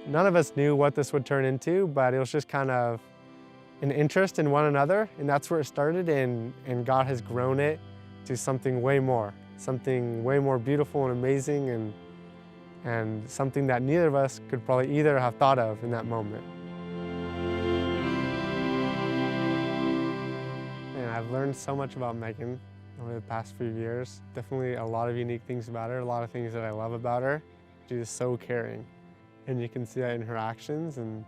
None of us knew what this would turn into, but it was just kind of an interest in one another, and that's where it started, and God has grown it to something way more beautiful and amazing, and something that neither of us could probably either have thought of in that moment. And I've learned so much about Megan over the past few years. Definitely a lot of unique things about her, a lot of things that I love about her. She is so caring, and you can see that in her actions and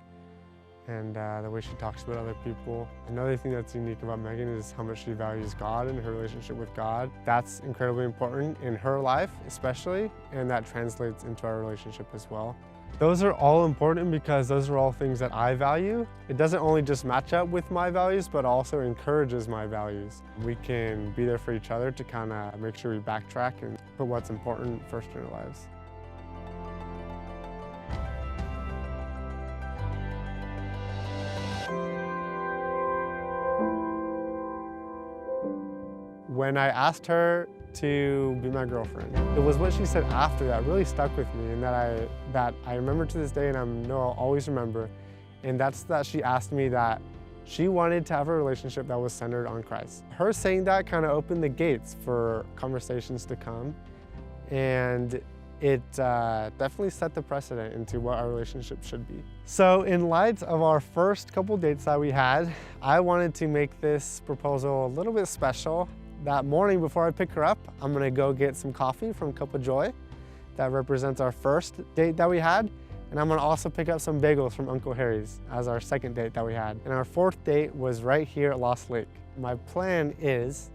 the way she talks about other people. Another thing that's unique about Megan is how much she values God and her relationship with God. That's incredibly important in her life especially, and that translates into our relationship as well. Those are all important because those are all things that I value. It doesn't only just match up with my values, but also encourages my values. We can be there for each other to kind of make sure we backtrack and put what's important first in our lives. When I asked her to be my girlfriend, it was what she said after that really stuck with me, and that I remember to this day, and I'll always remember. And that's that she asked me that she wanted to have a relationship that was centered on Christ. Her saying that kind of opened the gates for conversations to come, and it definitely set the precedent into what our relationship should be. So in light of our first couple dates that we had, I wanted to make this proposal a little bit special. That morning before I pick her up, I'm gonna go get some coffee from Cup of Joy. That represents our first date that we had. And I'm gonna also pick up some bagels from Uncle Harry's as our second date that we had. And our fourth date was right here at Lost Lake. My plan is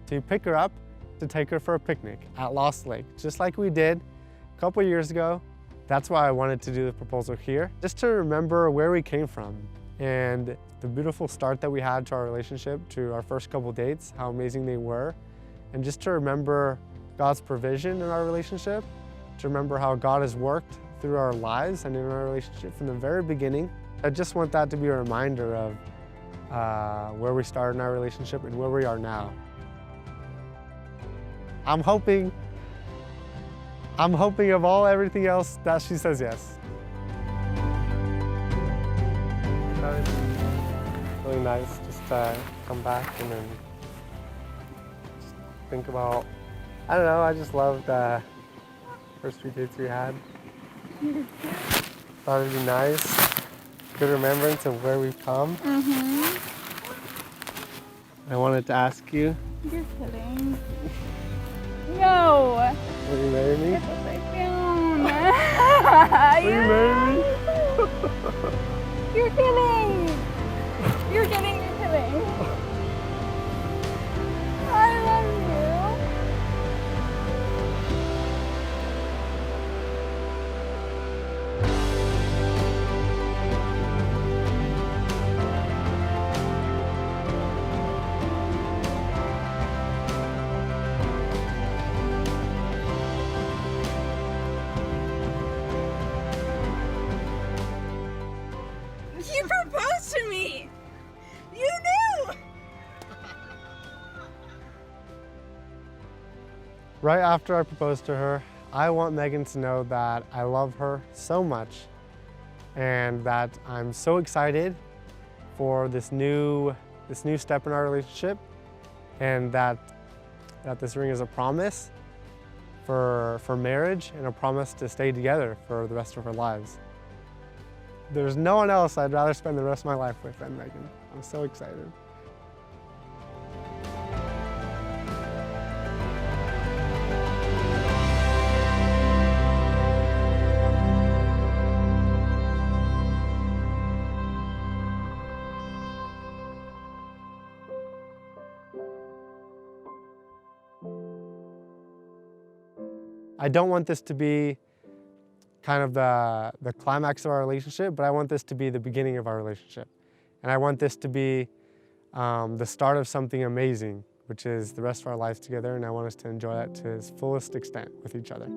to pick her up, to take her for a picnic at Lost Lake, just like we did a couple years ago. That's why I wanted to do the proposal here, just to remember where we came from and the beautiful start that we had to our relationship, to our first couple dates, how amazing they were, and just to remember God's provision in our relationship, to remember how God has worked through our lives and in our relationship from the very beginning. I just want that to be a reminder of where we started in our relationship and where we are now. I'm hoping of everything else that she says yes. That would be really nice just to come back and then just think about, I don't know, I just loved the first few dates we had. Thought it'd be nice, good remembrance of where we've come. I wanted to ask you. You're kidding. No! Will you marry me? Get the fuck down. Will you marry me? You're kidding! You're kidding, you're kidding. I love you. You proposed to me! You knew! Right after I proposed to her, I want Megan to know that I love her so much and that I'm so excited for this new step in our relationship, and that this ring is a promise for marriage and a promise to stay together for the rest of our lives. There's no one else I'd rather spend the rest of my life with than Megan. I'm so excited. I don't want this to be kind of the climax of our relationship, but I want this to be the beginning of our relationship. And I want this to be the start of something amazing, which is the rest of our lives together, and I want us to enjoy that to its fullest extent with each other.